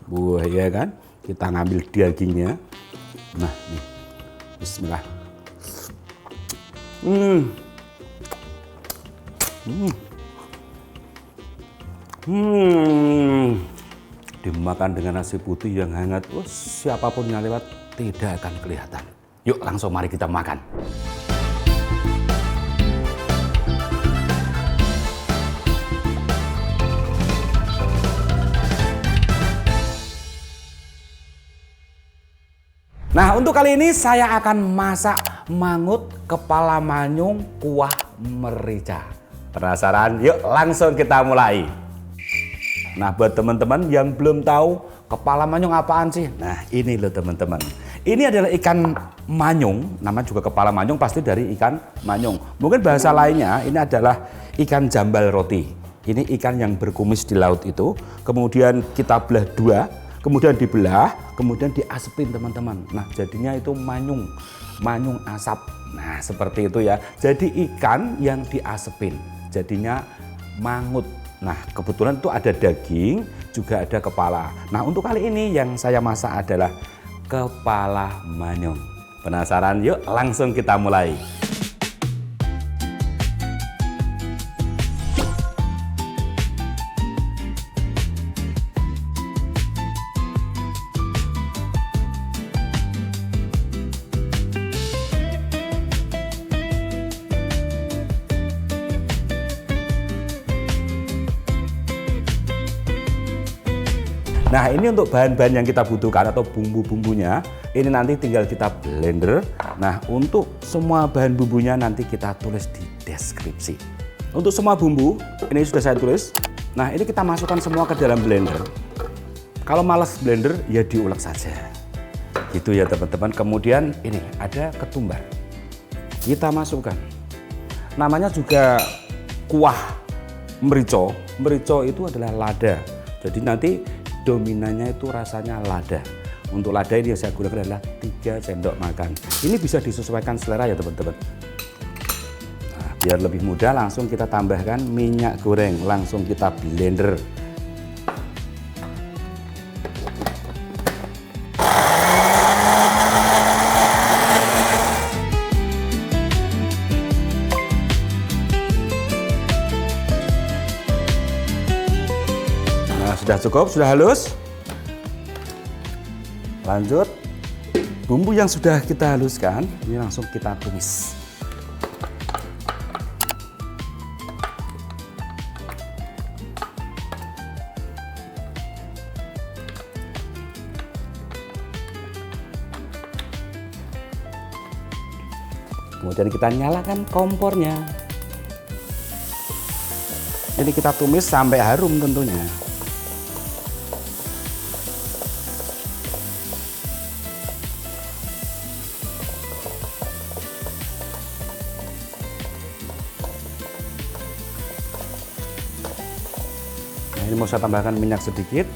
Wah, ya kan? Kita ngambil dagingnya. Nah, nih. Bismillah. Dimakan dengan nasi putih yang hangat, siapapun yang lewat tidak akan kelihatan. Yuk langsung mari kita makan. Nah, untuk kali ini saya akan masak mangut kepala manyung kuah merica. Penasaran? Yuk langsung kita mulai. Nah, buat teman-teman yang belum tahu kepala manyung apaan sih? Nah, ini loh teman-teman. Ini adalah ikan manyung, namanya juga kepala manyung pasti dari ikan manyung. Mungkin bahasa lainnya ini adalah ikan jambal roti. Ini ikan yang berkumis di laut itu, kemudian kita belah dua, kemudian dibelah, kemudian diasepin teman-teman. Nah, jadinya itu manyung asap. Nah, seperti itu ya. Jadi ikan yang diasepin, jadinya mangut. Nah, kebetulan itu ada daging, juga ada kepala. Nah, untuk kali ini yang saya masak adalah kepala manyung. Penasaran? Yuk langsung kita mulai. Nah, ini untuk bahan-bahan yang kita butuhkan atau bumbu-bumbunya, ini nanti tinggal kita blender. Nah, untuk semua bahan bumbunya nanti kita tulis di deskripsi. Untuk semua bumbu, ini sudah saya tulis. Nah, ini kita masukkan semua ke dalam blender. Kalau malas blender, ya diulek saja. Gitu ya teman-teman. Kemudian ini ada ketumbar. Kita masukkan. Namanya juga kuah merico. Merico itu adalah lada. Jadi nanti dominannya itu rasanya lada. Untuk lada ini yang saya gunakan adalah 3 sendok makan. Ini bisa disesuaikan selera ya teman-teman. Nah, biar lebih mudah langsung kita tambahkan minyak goreng. Langsung kita blender. Sudah cukup, sudah halus. Lanjut, bumbu yang sudah kita haluskan, ini langsung kita tumis. Kemudian kita nyalakan kompornya. Ini kita tumis sampai harum tentunya. Ini mau saya tambahkan minyak sedikit.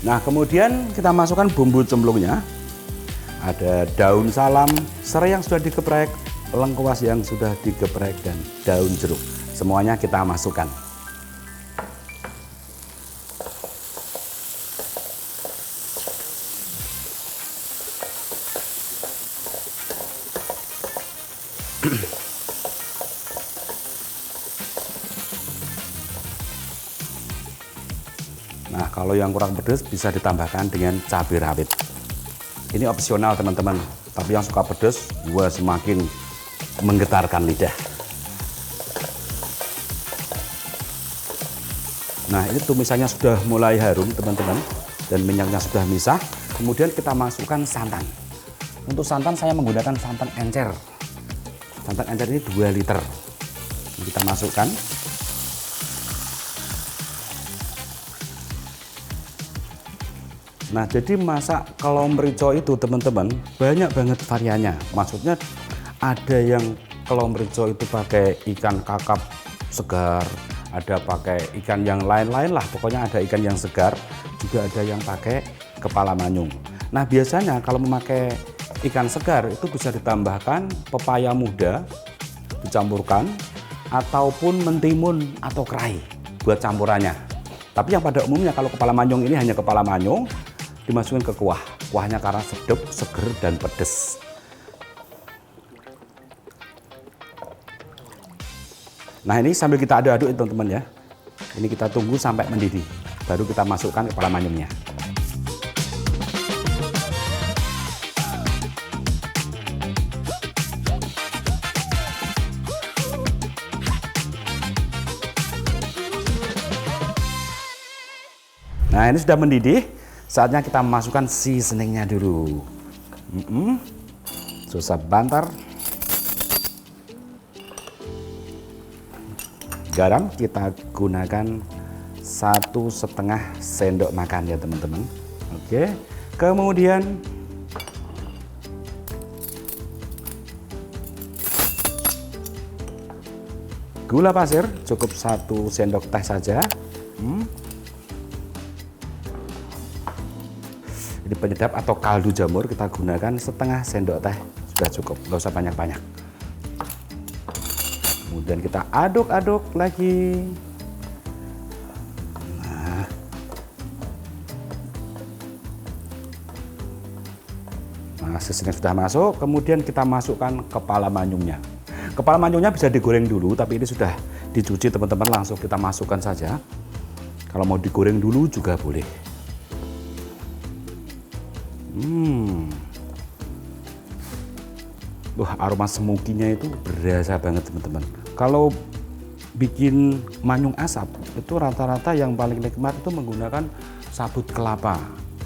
Nah, kemudian kita masukkan bumbu cemplungnya. Ada daun salam, serai yang sudah digeprek, lengkuas yang sudah digeprek, dan daun jeruk. Semuanya kita masukkan. Nah, kalau yang kurang pedas bisa ditambahkan dengan cabai rawit. Ini opsional teman-teman, tapi yang suka pedas, semakin menggetarkan lidah. Nah, ini tumisannya sudah mulai harum teman-teman, dan minyaknya sudah misah. Kemudian kita masukkan santan. Untuk santan saya menggunakan santan encer. Santan encer ini 2 liter. Kita masukkan. Nah, jadi masak kalau merico itu teman-teman banyak banget variannya. Maksudnya ada yang kalau merico itu pakai ikan kakap segar, ada pakai ikan yang lain-lain lah. Pokoknya ada ikan yang segar, juga ada yang pakai kepala manyung. Nah, biasanya kalau memakai ikan segar itu bisa ditambahkan pepaya muda, dicampurkan, ataupun mentimun atau kerai buat campurannya. Tapi yang pada umumnya kalau kepala manyung ini hanya kepala manyung, dimasukin ke kuah. Kuahnya karena sedap, seger, dan pedes. Nah ini sambil kita aduk-aduk teman-teman ya. Ini kita tunggu sampai mendidih, baru kita masukkan kepala manyungnya. Nah ini sudah mendidih, saatnya kita masukkan seasoningnya dulu. Susah bantar. Garam kita gunakan 1,5 sendok makan ya teman-teman. Oke, kemudian gula pasir cukup 1 sendok teh saja. Ini penyedap atau kaldu jamur kita gunakan 1/2 sendok teh, sudah cukup, nggak usah banyak-banyak. Kemudian kita aduk-aduk lagi. Nah, seasoningnya sudah masuk, kemudian kita masukkan kepala manyungnya. Kepala manyungnya bisa digoreng dulu, tapi ini sudah dicuci teman-teman, langsung kita masukkan saja. Kalau mau digoreng dulu juga boleh. Wah, aroma smoky-nya itu berasa banget teman-teman. Kalau bikin manyung asap itu rata-rata yang paling nikmat itu menggunakan sabut kelapa.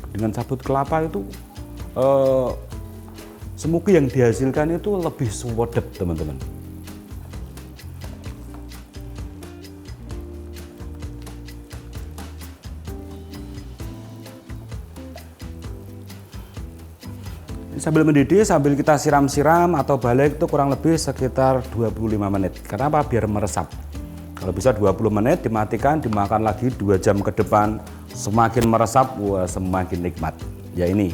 Dengan sabut kelapa itu smoky yang dihasilkan itu lebih swedep teman-teman. Sambil mendidih, sambil kita siram-siram atau balik itu kurang lebih sekitar 25 menit. Kenapa? Biar meresap. Kalau bisa 20 menit dimatikan, dimakan lagi 2 jam ke depan. Semakin meresap, wah semakin nikmat. Ya ini,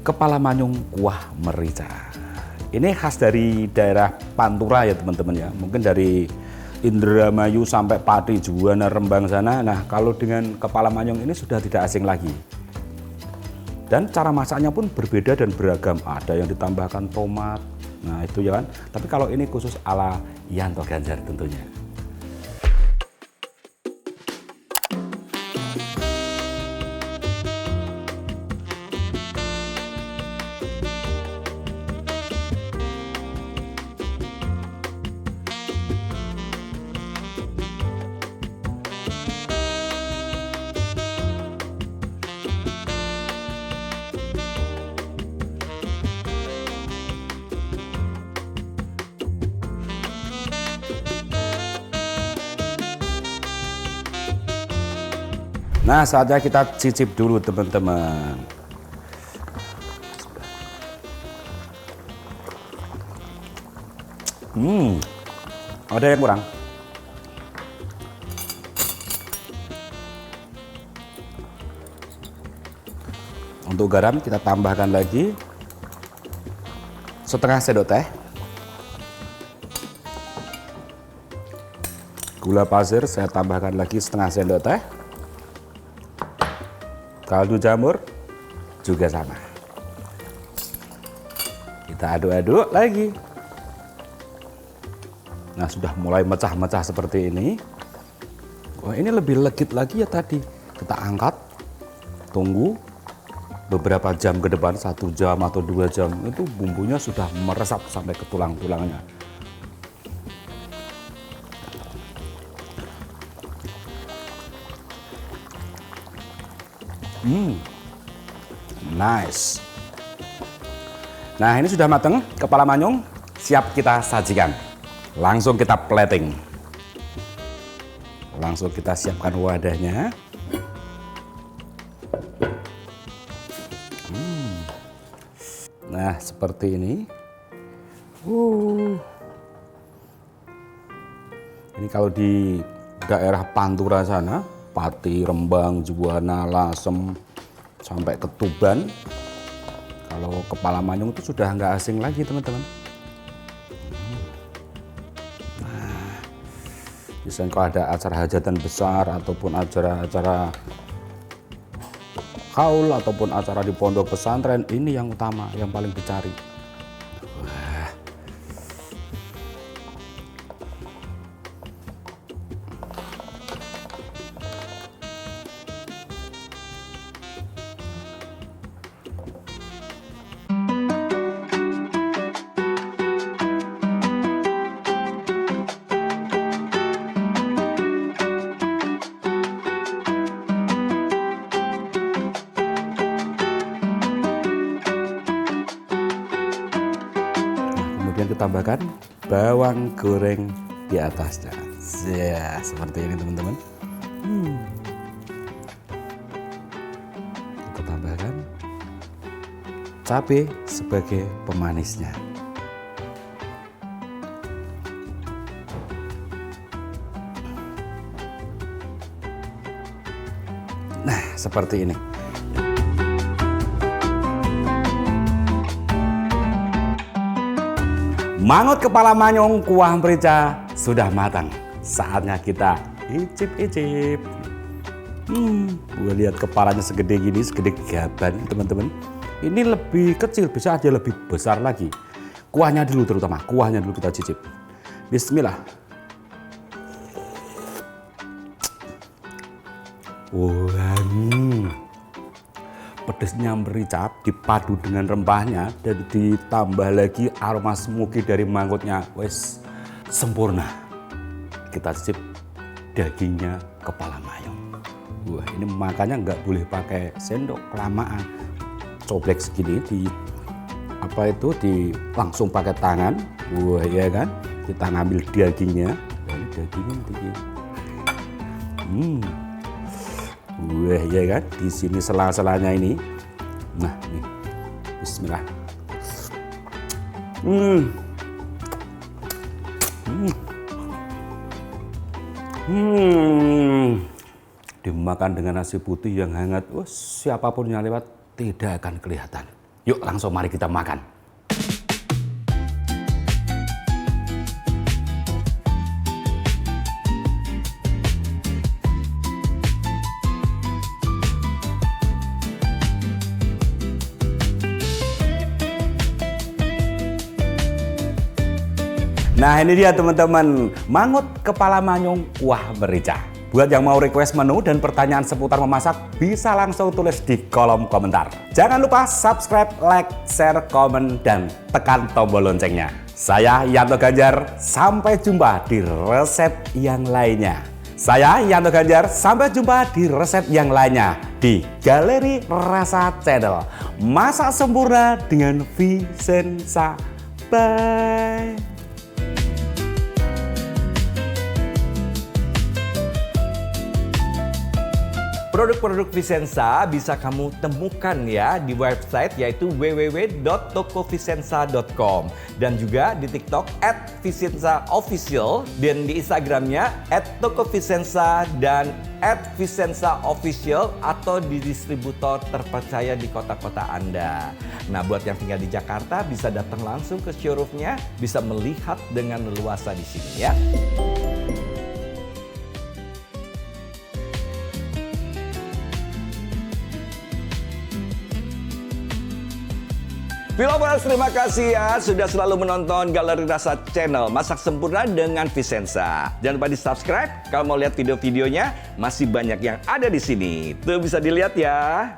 kepala manyung kuah merica. Ini khas dari daerah Pantura ya teman-teman ya. Mungkin dari Indramayu sampai Pati, Juwana, Rembang sana. Nah kalau dengan kepala manyung ini sudah tidak asing lagi. Dan cara masaknya pun berbeda dan beragam. Ada yang ditambahkan tomat, nah itu ya kan. Tapi kalau ini khusus ala Yanto Ganjar tentunya. Nah, saatnya kita cicip dulu teman-teman. Ada yang kurang. Untuk garam kita tambahkan lagi 1/2 sendok teh. Gula pasir saya tambahkan lagi 1/2 sendok teh. Kaldu jamur juga sama. Kita aduk-aduk lagi. Nah, sudah mulai mecah-mecah seperti ini. Wah, ini lebih legit lagi ya tadi. Kita angkat, tunggu beberapa jam ke depan, 1 jam atau 2 jam, itu bumbunya sudah meresap sampai ke tulang-tulangnya. Nice. Nah, ini sudah matang, kepala manyung siap kita sajikan. Langsung kita plating. Langsung kita siapkan wadahnya. Nah, seperti ini. Ini kalau di daerah Pantura sana, Pati, Rembang, Juwana, Lasem, sampai ke Tuban, Kalau kepala manyung itu sudah nggak asing lagi teman-teman. Nah, biasanya kalau ada acara hajatan besar ataupun acara-acara haul ataupun acara di pondok pesantren, ini yang utama, yang paling dicari. Wah. Kemudian kita tambahkan bawang goreng di atasnya. Ya, seperti ini teman-teman. Kita tambahkan cabai sebagai pemanisnya. Nah, seperti ini. Mangut kepala manyung kuah merica sudah matang. Saatnya kita icip-icip. Gue lihat kepalanya segede gini, segede gaban teman-teman. Ini lebih kecil, bisa aja lebih besar lagi. Kuahnya dulu terutama, kuahnya dulu kita cicip. Bismillah. Wah, pedesnya merica dipadu dengan rempahnya dan ditambah lagi aroma smoky dari mangkutnya, wes sempurna. Kita cicip dagingnya kepala manyung. Wah, ini makanya nggak boleh pakai sendok, kelamaan. Coblek segini langsung pakai tangan. Wah, ya kan? Kita ngambil dagingnya, dari dagingnya. Wah, ya kan? Di sini sela-selanya ini. Nah, ini. Bismillah. Dimakan dengan nasi putih yang hangat. Wah, siapapun yang lewat tidak akan kelihatan. Yuk, langsung mari kita makan. Nah, ini dia teman-teman, mangut kepala manyung kuah merica. Buat yang mau request menu dan pertanyaan seputar memasak, bisa langsung tulis di kolom komentar. Jangan lupa subscribe, like, share, komen, dan tekan tombol loncengnya. Saya Yanto Ganjar, sampai jumpa di resep yang lainnya. Saya Yanto Ganjar, sampai jumpa di resep yang lainnya di Galeri Rasa Channel. Masak sempurna dengan Vicenza. Bye. Produk-produk Vicenza bisa kamu temukan ya di website yaitu www.tokovicenza.com dan juga di TikTok @vicenzaofficial dan di Instagramnya @tokovicenza dan @vicenzaofficial atau di distributor terpercaya di kota-kota Anda. Nah, buat yang tinggal di Jakarta bisa datang langsung ke showroomnya, bisa melihat dengan leluasa di sini ya. Vloggers, terima kasih ya sudah selalu menonton Galeri Rasa Channel. Masak sempurna dengan Vicenza. Jangan lupa di subscribe kalau mau lihat video-videonya. Masih banyak yang ada di sini. Tuh bisa dilihat ya.